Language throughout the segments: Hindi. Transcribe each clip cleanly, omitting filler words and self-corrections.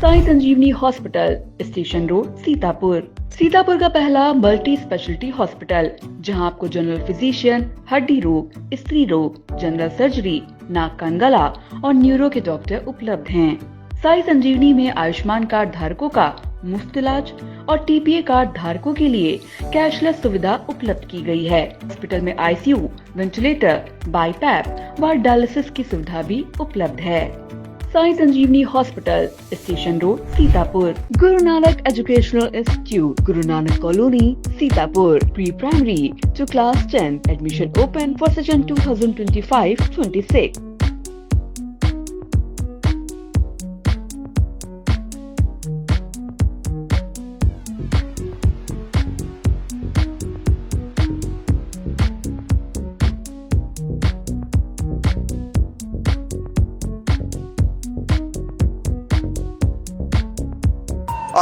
साई संजीवनी hospital, station road, Sitapur. Sitapur का पहला मल्टी स्पेशलिटी हॉस्पिटल, जहां आपको जनरल फिजिशियन, हड्डी रोग, स्त्री रोग, जनरल सर्जरी, नाक कान गला और न्यूरो के डॉक्टर उपलब्ध हैं। साई संजीवनी में आयुष्मान कार्ड धारकों का मुफ्त इलाज और टीपीए कार्ड धारकों के लिए कैशलेस सुविधा उपलब्ध की गई है। हॉस्पिटल में आईसीयू, वेंटिलेटर, बाईपैप व डायलिसिस की सुविधा भी उपलब्ध है। साई संजीवनी hospital, station road, Sitapur. Guru Nanak educational institute, Guru Nanak colony, Sitapur. Pre primary to class 10 admission open for session 2025-26।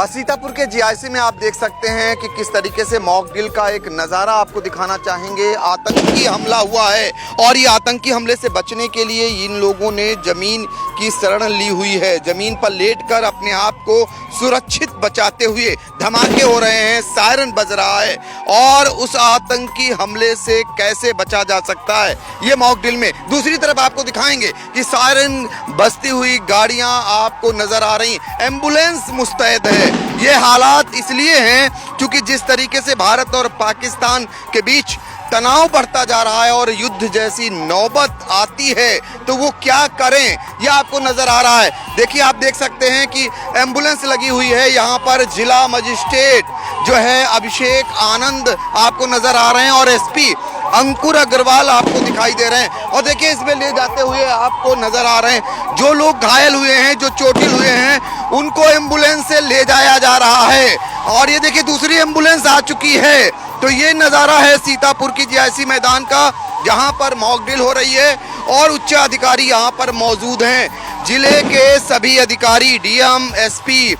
Sitapur के जीआईसी में आप देख सकते हैं कि किस तरीके से मॉक ड्रिल का एक नज़ारा आपको दिखाना चाहेंगे। आतंकी हमला हुआ है और ये आतंकी हमले से बचने के लिए इन लोगों ने ज़मीन की शरण ली हुई है। ज़मीन पर लेटकर अपने आप को सुरक्षित बचाते हुए धमाके हो रहे हैं, सायरन बज रहा है और उस आतंकी हमले से कैसे बचा जा सकता है ये मॉक ड्रिल में। दूसरी तरफ आपको दिखाएंगे कि सायरन बजती हुई गाड़ियां आपको नजर आ रही, एम्बुलेंस मुस्तैद है। ये हालात इसलिए हैं क्योंकि जिस तरीके से भारत और पाकिस्तान के बीच तनाव बढ़ता जा रहा है और युद्ध जैसी नौबत आती है तो वो क्या करें ये आपको नजर आ रहा है। देखिए, आप देख सकते हैं कि एम्बुलेंस लगी हुई है। यहाँ पर जिला मजिस्ट्रेट जो है अभिषेक आनंद आपको नजर आ रहे हैं और एसपी अंकुर अग्रवाल आपको दिखाई दे रहे हैं। और देखिए, इसमें ले जाते हुए आपको नजर आ रहे हैं जो लोग घायल हुए हैं, जो चोटिल हुए हैं, उनको एम्बुलेंस से ले जाया जा रहा है। और ये देखिए, दूसरी एम्बुलेंस आ चुकी है। तो ये नज़ारा है सीतापुर की जीआईसी मैदान का, जहां पर मॉक ड्रिल हो रही है और उच्च अधिकारी यहां पर मौजूद हैं। जिले के सभी अधिकारी, डीएम, एसपी,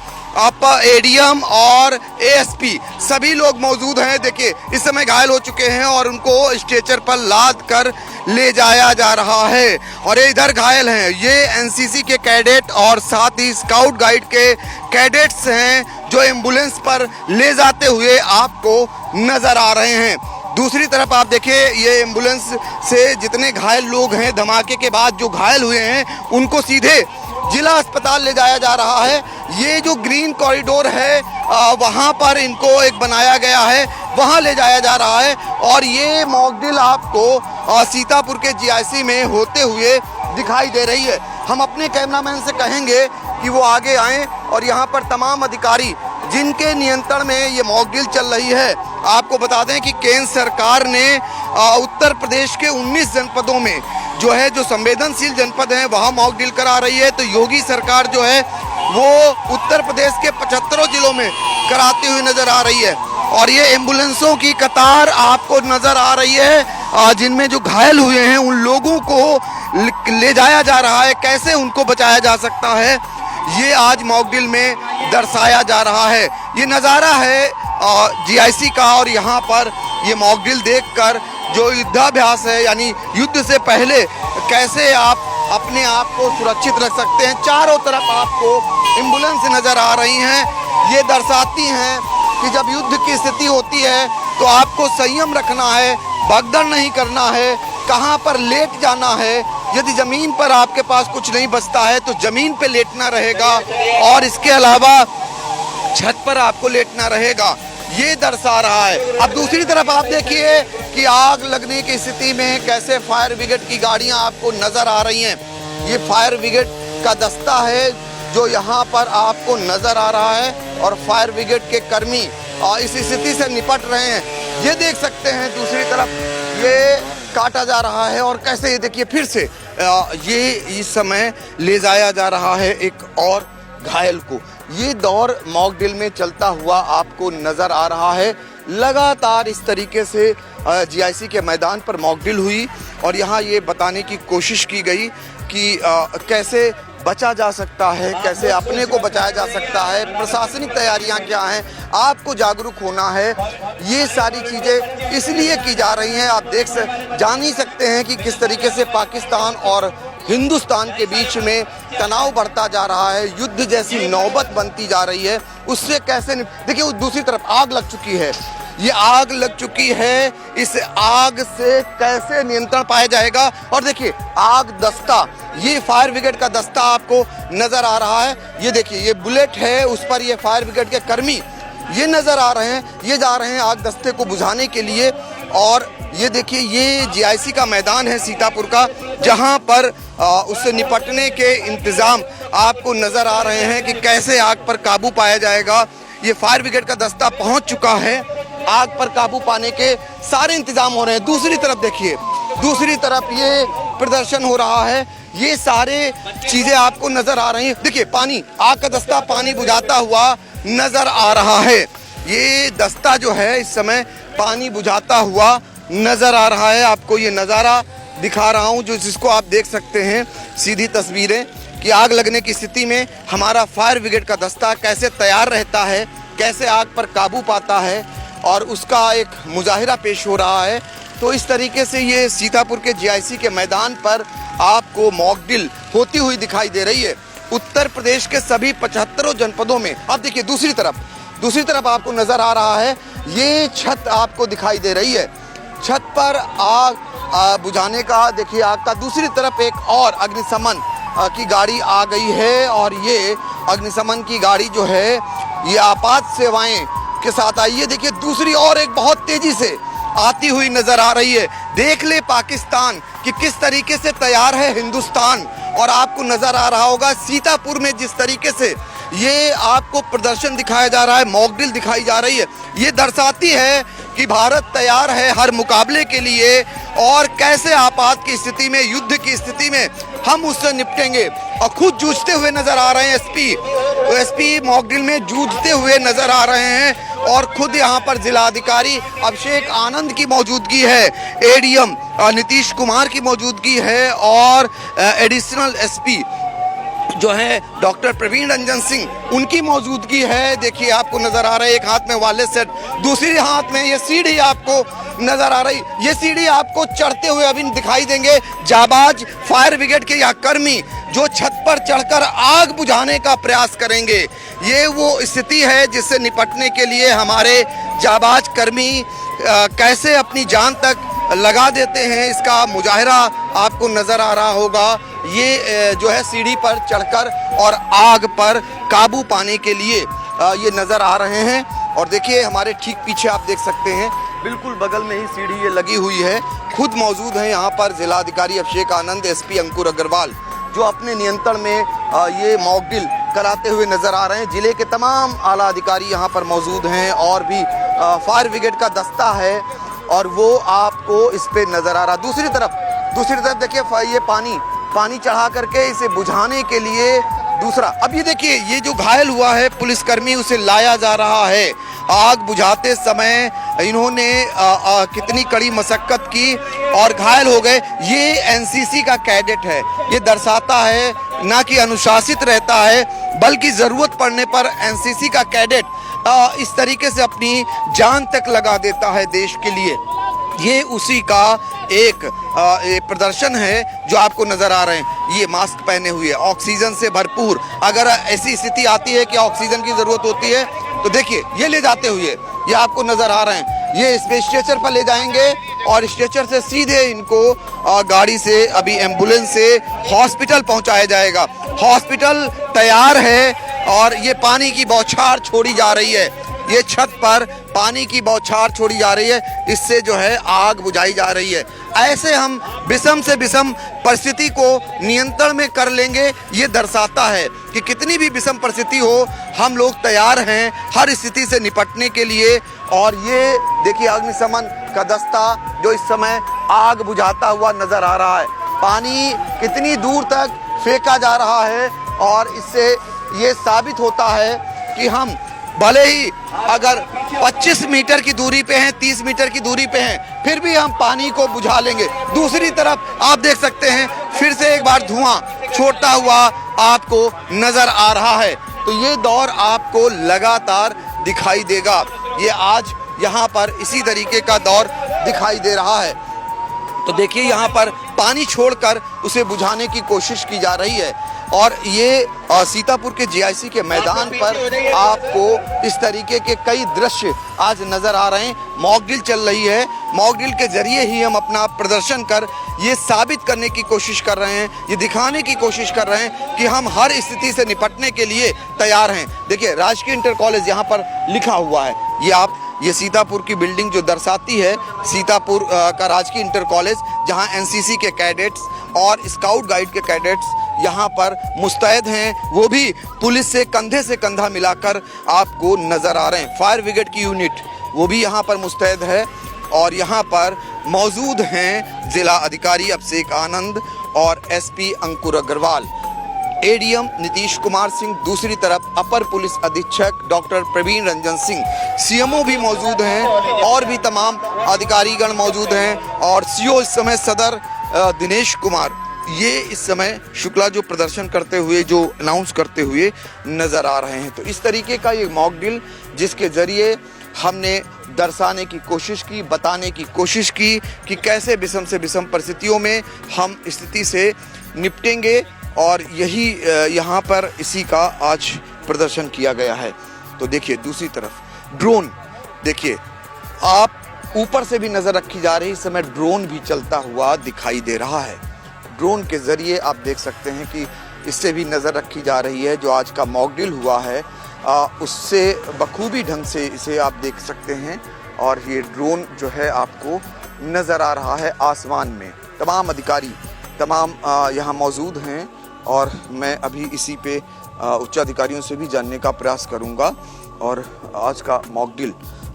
एडीएम और एएसपी सभी लोग मौजूद हैं। देखिए, इस समय घायल हो चुके हैं और उनको स्ट्रेचर पर लाद कर ले जाया जा रहा है। और ये इधर घायल हैं, ये एनसीसी के कैडेट और साथ ही स्काउट गाइड के कैडेट्स हैं जो एम्बुलेंस पर ले जाते हुए आपको नजर आ रहे हैं। दूसरी तरफ आप देखिए, ये एम्बुलेंस से जितने घायल लोग हैं, धमाके के बाद जो घायल हुए हैं, उनको सीधे जिला अस्पताल ले जाया जा रहा है। ये जो ग्रीन कॉरिडोर है वहाँ पर इनको एक बनाया गया है, वहाँ ले जाया जा रहा है। और ये मॉक ड्रिल आपको सीतापुर के जीआईसी में होते हुए दिखाई दे रही है। हम अपने कैमरामैन से कहेंगे कि वो आगे आएँ और यहाँ पर तमाम अधिकारी जिनके नियंत्रण में ये मॉक ड्रिल चल रही है। आपको बता दें कि केंद्र सरकार ने उत्तर प्रदेश के 19 जनपदों में जो संवेदनशील जनपद हैं वहाँ मॉक ड्रिल करा रही है। तो योगी सरकार जो है वो उत्तर प्रदेश के 75 जिलों में कराती हुई नजर आ रही है। और ये एम्बुलेंसों की कतार आपको नजर आ रही है, जिनमें जो घायल हुए हैं उन लोगों को ले जाया जा रहा है। कैसे उनको बचाया जा सकता है ये आज मॉक ड्रिल में दर्शाया जा रहा है। ये नज़ारा है जीआईसी का और यहाँ पर ये मॉक ड्रिल देखकर जो युद्धाभ्यास है, यानी युद्ध से पहले कैसे आप अपने आप को सुरक्षित रख सकते हैं। चारों तरफ आपको एम्बुलेंस नज़र आ रही हैं। ये दर्शाती हैं कि जब युद्ध की स्थिति होती है तो आपको संयम रखना है, भगदड़ नहीं करना है, कहाँ पर लेट जाना है। यदि ज़मीन पर आपके पास कुछ नहीं बचता है तो ज़मीन पे लेटना रहेगा और इसके अलावा छत पर आपको लेटना रहेगा, ये दर्शा रहा है। अब दूसरी तरफ आप देखिए कि आग लगने की स्थिति में कैसे फायर ब्रिगेड की गाड़ियां आपको नजर आ रही हैं। ये फायर ब्रिगेड का दस्ता है जो यहाँ पर आपको नजर आ रहा है और फायर ब्रिगेड के कर्मी इस स्थिति से निपट रहे हैं। ये देख सकते हैं, दूसरी तरफ ये काटा जा रहा है और कैसे ये देखिए फिर से ये इस समय ले जाया जा रहा है एक और घायल को। ये दौर मॉक ड्रिल में चलता हुआ आपको नजर आ रहा है। लगातार इस तरीके से जीआईसी के मैदान पर मॉक ड्रिल हुई और यहाँ ये बताने की कोशिश की गई कि कैसे बचा जा सकता है, कैसे अपने को बचाया जा सकता है, प्रशासनिक तैयारियां क्या हैं, आपको जागरूक होना है। ये सारी चीज़ें इसलिए की जा रही हैं। आप जान ही सकते हैं कि किस तरीके से पाकिस्तान और हिंदुस्तान के बीच में तनाव बढ़ता जा रहा है, युद्ध जैसी नौबत बनती जा रही है, उससे कैसे देखिए दूसरी तरफ आग लग चुकी है, ये आग लग चुकी है, इस आग से कैसे नियंत्रण पाया जाएगा। और देखिए आग दस्ता, ये फायर ब्रिगेड का दस्ता आपको नजर आ रहा है, ये देखिए ये बुलेट है, उस पर ये फायर ब्रिगेड के कर्मी ये नजर आ रहे हैं, ये जा रहे हैं आग दस्ते को बुझाने के लिए। और ये देखिए ये जीआईसी का मैदान है सीतापुर का, जहां पर उससे निपटने के इंतजाम आपको नजर आ रहे हैं कि कैसे आग पर काबू पाया जाएगा। ये फायर ब्रिगेड का दस्ता पहुंच चुका है, आग पर काबू पाने के सारे इंतजाम हो रहे हैं। दूसरी तरफ देखिए, दूसरी तरफ ये प्रदर्शन हो रहा है, ये सारे चीजें आपको नजर आ रही हैं। देखिए पानी, आग का दस्ता पानी बुझाता हुआ नजर आ रहा है, ये दस्ता जो है इस समय पानी बुझाता हुआ नजर आ रहा है। आपको ये नज़ारा दिखा रहा हूँ जो जिसको आप देख सकते हैं सीधी तस्वीरें कि आग लगने की स्थिति में हमारा फायर ब्रिगेड का दस्ता कैसे तैयार रहता है, कैसे आग पर काबू पाता है, और उसका एक मुजाहिरा पेश हो रहा है। तो इस तरीके से ये सीतापुर के जीआईसी के मैदान पर आपको मॉक ड्रिल होती हुई दिखाई दे रही है। उत्तर प्रदेश के सभी 75 जनपदों में अब देखिए दूसरी तरफ आपको नजर आ रहा है, ये छत आपको दिखाई दे रही है, छत पर आग बुझाने का देखिए आग का। दूसरी तरफ एक और अग्निशमन की गाड़ी आ गई है, और ये अग्निशमन की गाड़ी जो है ये आपात सेवाएं के साथ आई है। देखिए दूसरी और एक बहुत तेजी से आती हुई नजर आ रही है। देख ले पाकिस्तान कि किस तरीके से तैयार है हिंदुस्तान। और आपको नजर आ रहा होगा सीतापुर में जिस तरीके से ये आपको प्रदर्शन दिखाया जा रहा है, मॉक ड्रिल दिखाई जा रही है, ये दर्शाती है कि भारत तैयार है हर मुकाबले के लिए, और कैसे आपात की स्थिति में, युद्ध की स्थिति में हम उससे निपटेंगे। और खुद जूझते हुए नजर आ रहे हैं एसपी मॉक ड्रिल में जूझते हुए नजर आ रहे हैं, और खुद यहाँ पर जिलाधिकारी अभिषेक आनंद की मौजूदगी है, एडीएम नीतीश कुमार की मौजूदगी है, और एडिशनल एसपी जो है डॉक्टर प्रवीण रंजन सिंह उनकी मौजूदगी है। देखिए आपको नजर आ रहा है, एक हाथ में वायरलेस सेट, दूसरी हाथ में ये सीढ़ी आपको नजर आ रही, ये सीढ़ी आपको चढ़ते हुए अभी दिखाई देंगे जाबाज फायर ब्रिगेड के या कर्मी जो छत पर चढ़कर आग बुझाने का प्रयास करेंगे। ये वो स्थिति है जिससे निपटने के लिए हमारे जाबाज कर्मी कैसे अपनी जान तक लगा देते हैं, इसका मुजाहिरा आपको नजर आ रहा होगा। ये जो है सीढ़ी पर चढ़कर और आग पर काबू पाने के लिए ये नजर आ रहे हैं। और देखिए हमारे ठीक पीछे आप देख सकते हैं, बिल्कुल बगल में ही सीढ़ी ये लगी हुई है। खुद मौजूद है यहाँ पर जिलाधिकारी अभिषेक आनंद, एसपी अंकुर अग्रवाल, जो अपने नियंत्रण में ये मॉक ड्रिल कराते हुए नजर आ रहे हैं। जिले के तमाम आला अधिकारी यहाँ पर मौजूद हैं, और भी फायर ब्रिगेड का दस्ता है, और वो आपको इस पे नजर आ रहा। दूसरी तरफ देखिए ये पानी चढ़ा करके इसे बुझाने के लिए दूसरा, अब ये देखिए ये जो घायल हुआ है पुलिसकर्मी, उसे लाया जा रहा है। आग बुझाते समय इन्होंने कितनी कड़ी मशक्कत की और घायल हो गए। ये एनसीसी का कैडेट है, ये दर्शाता है ना कि अनुशासित रहता है, बल्कि जरूरत पड़ने पर एनसीसी का कैडेट इस तरीके से अपनी जान तक लगा देता है देश के लिए। ये उसी का एक प्रदर्शन है जो आपको नजर आ रहे हैं। ये मास्क पहने हुए, ऑक्सीजन से भरपूर, अगर ऐसी स्थिति आती है कि ऑक्सीजन की जरूरत होती है तो देखिए ये ले जाते हुए ये आपको नजर आ रहे हैं। ये स्ट्रेचर पर ले जाएंगे और स्ट्रेचर से सीधे इनको गाड़ी से, अभी एम्बुलेंस से हॉस्पिटल पहुंचाया जाएगा। हॉस्पिटल तैयार है, और ये पानी की बौछार छोड़ी जा रही है, ये छत पर पानी की बौछार छोड़ी जा रही है, इससे जो है आग बुझाई जा रही है। ऐसे हम विषम से विषम परिस्थिति को नियंत्रण में कर लेंगे। ये दर्शाता है कि कितनी भी विषम परिस्थिति हो, हम लोग तैयार हैं हर स्थिति से निपटने के लिए। और ये देखिए अग्निशमन का दस्ता जो इस समय आग बुझाता हुआ नजर आ रहा है। पानी कितनी दूर तक फेंका जा रहा है, और इससे ये साबित होता है कि हम भले ही अगर 25 मीटर की दूरी पे हैं, 30 मीटर की दूरी पे हैं, फिर भी हम पानी को बुझा लेंगे। दूसरी तरफ आप देख सकते हैं फिर से एक बार धुआं छोड़ता हुआ आपको नजर आ रहा है। तो ये दौर आपको लगातार दिखाई देगा। ये आज यहाँ पर इसी तरीके का दौर दिखाई दे रहा है। तो देखिए यहाँ पर पानी छोड़कर उसे बुझाने की कोशिश की जा रही है। और ये सीतापुर के जीआईसी के मैदान पर आपको इस तरीके के कई दृश्य आज नजर आ रहे हैं। मॉक ड्रिल चल रही है, मॉक ड्रिल के जरिए ही हम अपना प्रदर्शन कर ये साबित करने की कोशिश कर रहे हैं, ये दिखाने की कोशिश कर रहे हैं कि हम हर स्थिति से निपटने के लिए तैयार हैं। देखिए, राजकीय इंटर कॉलेज यहाँ पर लिखा हुआ है। ये सीतापुर की बिल्डिंग जो दर्शाती है सीतापुर का राजकीय इंटर कॉलेज, जहाँ एनसीसी के कैडेट्स और स्काउट गाइड के कैडेट्स यहाँ पर मुस्तैद हैं, वो भी पुलिस से कंधा मिलाकर आपको नजर आ रहे हैं। फायर ब्रिगेड की यूनिट वो भी यहाँ पर मुस्तैद है और यहाँ पर मौजूद हैं जिला अधिकारी अभिषेक आनंद और एसपी अंकुर अग्रवाल, एडीएम नीतीश कुमार सिंह, दूसरी तरफ अपर पुलिस अधीक्षक डॉक्टर प्रवीण रंजन सिंह, सीएमओ भी मौजूद हैं और भी तमाम अधिकारीगण मौजूद हैं और सीओ इस समय सदर दिनेश कुमार, ये इस समय शुक्ला जो प्रदर्शन करते हुए, जो अनाउंस करते हुए नजर आ रहे हैं। तो इस तरीके का ये मॉक ड्रिल जिसके जरिए हमने दर्शाने की कोशिश की, बताने की कोशिश की कि कैसे विषम से विषम परिस्थितियों में हम स्थिति से निपटेंगे और यही यहाँ पर इसी का आज प्रदर्शन किया गया है। तो देखिए, दूसरी तरफ ड्रोन, देखिए आप ऊपर से भी नज़र रखी जा रही, इस समय ड्रोन भी चलता हुआ दिखाई दे रहा है। ड्रोन के ज़रिए आप देख सकते हैं कि इससे भी नज़र रखी जा रही है। जो आज का मॉक ड्रिल हुआ है उससे बखूबी ढंग से इसे आप देख सकते हैं और ये ड्रोन जो है आपको नज़र आ रहा है आसमान में। तमाम अधिकारी तमाम यहाँ मौजूद हैं और मैं अभी इसी पे उच्च अधिकारियों से भी जानने का प्रयास करूँगा। और आज का मॉक ड्रिल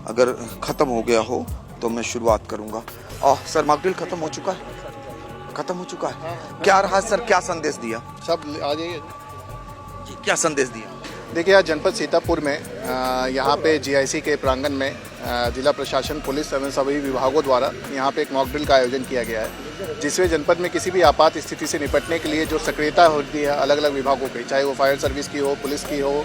अगर ख़त्म हो गया हो तो मैं शुरुआत करूँगा। सर, मॉक ड्रिल ख़त्म हो चुका है? ख़त्म हो चुका है। क्या रहा सर, क्या संदेश दिया? सब आ जाइए। क्या संदेश दिया? देखिए, आज जनपद सीतापुर में यहाँ पे जीआईसी के प्रांगण में जिला प्रशासन, पुलिस एवं सभी विभागों द्वारा यहाँ पे एक मॉक ड्रिल का आयोजन किया गया है, जिसमें जनपद में किसी भी आपात स्थिति से निपटने के लिए जो सक्रियता होती है अलग अलग विभागों की, चाहे वो फायर सर्विस की हो, पुलिस की हो,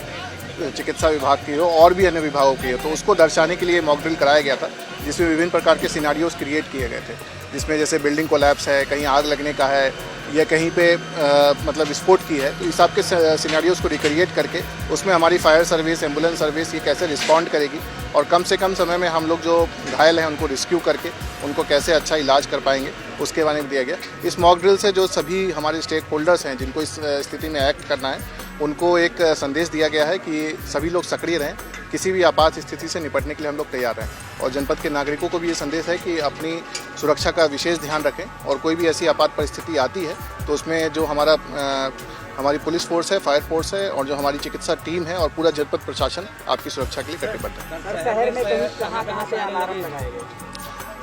चिकित्सा विभाग की हो और भी अन्य विभागों की हो, तो उसको दर्शाने के लिए मॉक ड्रिल कराया गया था, जिसमें विभिन्न प्रकार के सिनारियोज क्रिएट किए गए थे, जिसमें जैसे बिल्डिंग कोलैप्स है, कहीं आग लगने का है या कहीं पे मतलब विस्फोट की है, तो इस सब के सिनारियोज को रिक्रिएट करके उसमें हमारी फायर सर्विस, एम्बुलेंस सर्विस ये कैसे रिस्पॉन्ड करेगी और कम से कम समय में हम लोग जो घायल हैं उनको रेस्क्यू करके उनको कैसे अच्छा इलाज कर पाएंगे, उसके बारे में दिया गया। इस मॉक ड्रिल से जो सभी हमारे स्टेक होल्डर्स हैं जिनको इस स्थिति में एक्ट करना है, उनको एक संदेश दिया गया है कि सभी लोग सक्रिय रहें, किसी भी आपात स्थिति से निपटने के लिए हम लोग तैयार हैं। और जनपद के नागरिकों को भी ये संदेश है कि अपनी सुरक्षा का विशेष ध्यान रखें और कोई भी ऐसी आपात परिस्थिति आती है तो उसमें जो हमारी पुलिस फोर्स है, फायर फोर्स है और जो हमारी चिकित्सा टीम है और पूरा जनपद प्रशासन आपकी सुरक्षा के लिए कटिबद्ध है। शहर में कहाँ से अलार्म लगाए गए?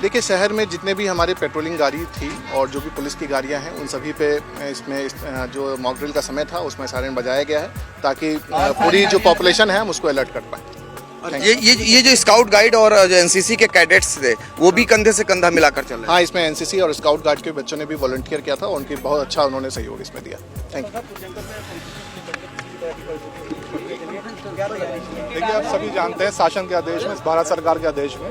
देखिए, शहर में जितने भी हमारे पेट्रोलिंग गाड़ी थी और जो भी पुलिस की गाड़ियां हैं उन सभी पे इसमें जो मॉक ड्रिल का समय था उसमें सायरन बजाया गया है ताकि पूरी जो पॉपुलेशन है हम उसको अलर्ट कर पाएँ। ये जो स्काउट गाइड और जो एनसीसी के कैडेट्स थे वो भी कंधे से कंधा मिलाकर चल रहे हैं? हाँ, इसमें एनसीसी और स्काउट गाइड के बच्चों ने भी वॉलंटियर किया था और उनकी बहुत अच्छा उन्होंने सहयोग इसमें दिया। Thank you. देखिए, आप सभी जानते हैं शासन के आदेश में, भारत सरकार के आदेश में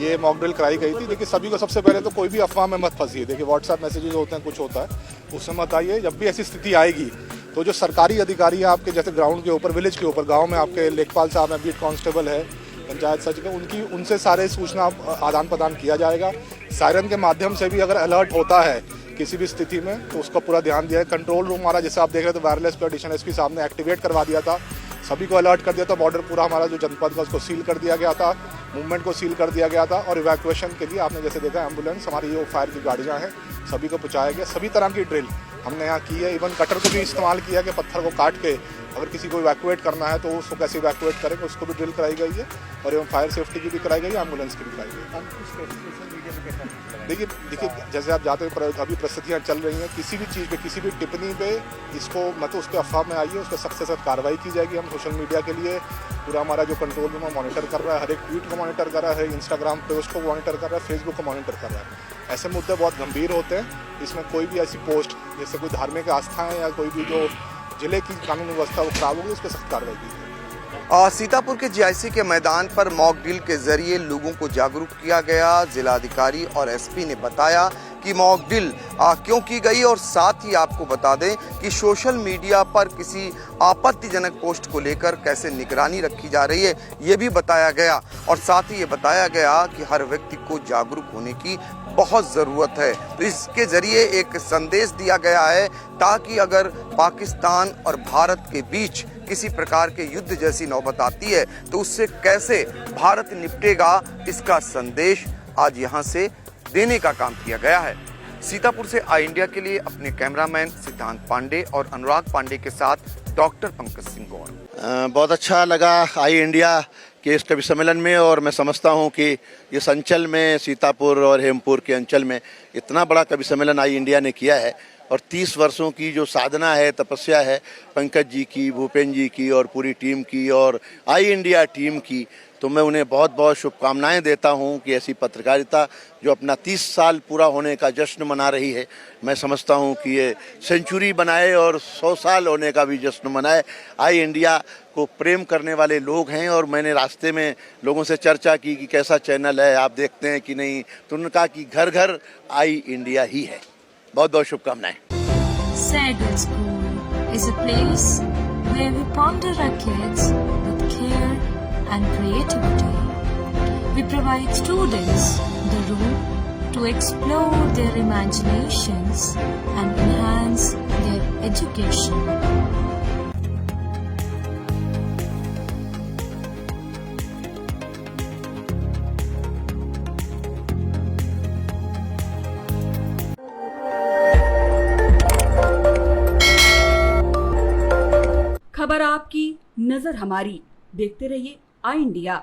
ये मॉक ड्रिल कराई गई थी। देखिए, सभी को सबसे पहले तो कोई भी अफवाह में मत फंसिए। देखिए, व्हाट्सएप मैसेजेस होते हैं, कुछ होता है, उसमें मत आइए। जब भी ऐसी स्थिति आएगी तो जो सरकारी अधिकारी हैं आपके, जैसे ग्राउंड के ऊपर, विलेज के ऊपर, गांव में आपके लेखपाल साहब हैं, बीट कांस्टेबल है, पंचायत सचिव, उनसे सारे सूचना आदान प्रदान किया जाएगा। सायरन के माध्यम से भी अगर अलर्ट होता है किसी भी स्थिति में तो उसका पूरा ध्यान दिया है। कंट्रोल रूम हमारा, जैसे आप देख रहे थे, वायरलेस पे एडिशनल एसपी साहब ने एक्टिवेट करवा दिया था, सभी को अलर्ट कर दिया था। बॉर्डर पूरा हमारा जो जनपद का उसको सील कर दिया गया था, मूवमेंट को सील कर दिया गया था और इवैक्यूएशन के लिए आपने जैसे देखा एम्बुलेंस, हमारी जो फायर की गाड़ियाँ हैं, सभी को पहुँचाया गया। सभी तरह की ड्रिल हमने यहाँ की है। इवन कटर को भी इस्तेमाल किया कि पत्थर को काट के अगर किसी को इवैक्यूएट करना है तो उसको कैसे इवैक्यूएट करेंगे, उसको भी ड्रिल कराई गई है और एवं फायर सेफ्टी की भी कराई गई है, एम्बुलेंस की भी कराई गई है। देखिए, जैसे आप जाते हैं, अभी परिस्थितियाँ चल रही हैं, किसी भी चीज़ पे, किसी भी टिप्पणी पे इसको मतलब उस पर अफवाह में आइए, उस पर सख्त से सख्त कार्रवाई की जाएगी। हम सोशल मीडिया के लिए पूरा हमारा जो कंट्रोल रूम है मॉनिटर कर रहा है, हर एक ट्वीट को मॉनिटर कर रहा है, इंस्टाग्राम पोस्ट को मॉनिटर कर रहा है, फेसबुक को मॉनिटर कर रहा है। ऐसे मुद्दे बहुत गंभीर होते हैं, इसमें कोई भी ऐसी पोस्ट जैसे कोई धार्मिक आस्थाएँ या कोई भी जो जिले की कानून व्यवस्था वो खराब होगी, उस पर सख्त कार्रवाई की जाएगी। सीतापुर के जीआईसी के मैदान पर मॉक ड्रिल के जरिए लोगों को जागरूक किया गया। जिलाधिकारी और एसपी ने बताया कि मॉक ड्रिल क्यों की गई, और साथ ही आपको बता दें कि सोशल मीडिया पर किसी आपत्तिजनक पोस्ट को लेकर कैसे निगरानी रखी जा रही है ये भी बताया गया। और साथ ही ये बताया गया कि हर व्यक्ति को जागरूक होने की बहुत ज़रूरत है। तो इसके ज़रिए एक संदेश दिया गया है ताकि अगर पाकिस्तान और भारत के बीच किसी प्रकार के युद्ध जैसी नौबत आती है तो उससे कैसे भारत निपटेगा, इसका संदेश आज यहाँ से देने का काम किया गया है। सीतापुर से आई इंडिया के लिए अपने कैमरामैन सिद्धांत पांडे और अनुराग पांडे के साथ डॉक्टर पंकज सिंह गौड़। बहुत अच्छा लगा आई इंडिया के इस कवि सम्मेलन में, और मैं समझता हूं कि इस अंचल में, सीतापुर और हेमपुर के अंचल में इतना बड़ा कवि सम्मेलन आई इंडिया ने किया है। और 30 वर्षों की जो साधना है, तपस्या है पंकज जी की, भूपेंद्र जी की और पूरी टीम की और आई इंडिया टीम की, तो मैं उन्हें बहुत बहुत शुभकामनाएं देता हूं कि ऐसी पत्रकारिता जो अपना 30 साल पूरा होने का जश्न मना रही है, मैं समझता हूं कि ये सेंचुरी बनाए और 100 साल होने का भी जश्न मनाए। आई इंडिया को प्रेम करने वाले लोग हैं, और मैंने रास्ते में लोगों से चर्चा की कि कैसा चैनल है, आप देखते हैं कि नहीं, तो उन्होंने कहा कि घर घर आई इंडिया ही है। बहुत बहुत शुभकामनाएं। Sagal School is a place where we ponder our kids with care and creativity. We provide students the room to explore their imaginations and enhance their education. खबर आपकी, नजर हमारी। देखते रहिए आई इंडिया।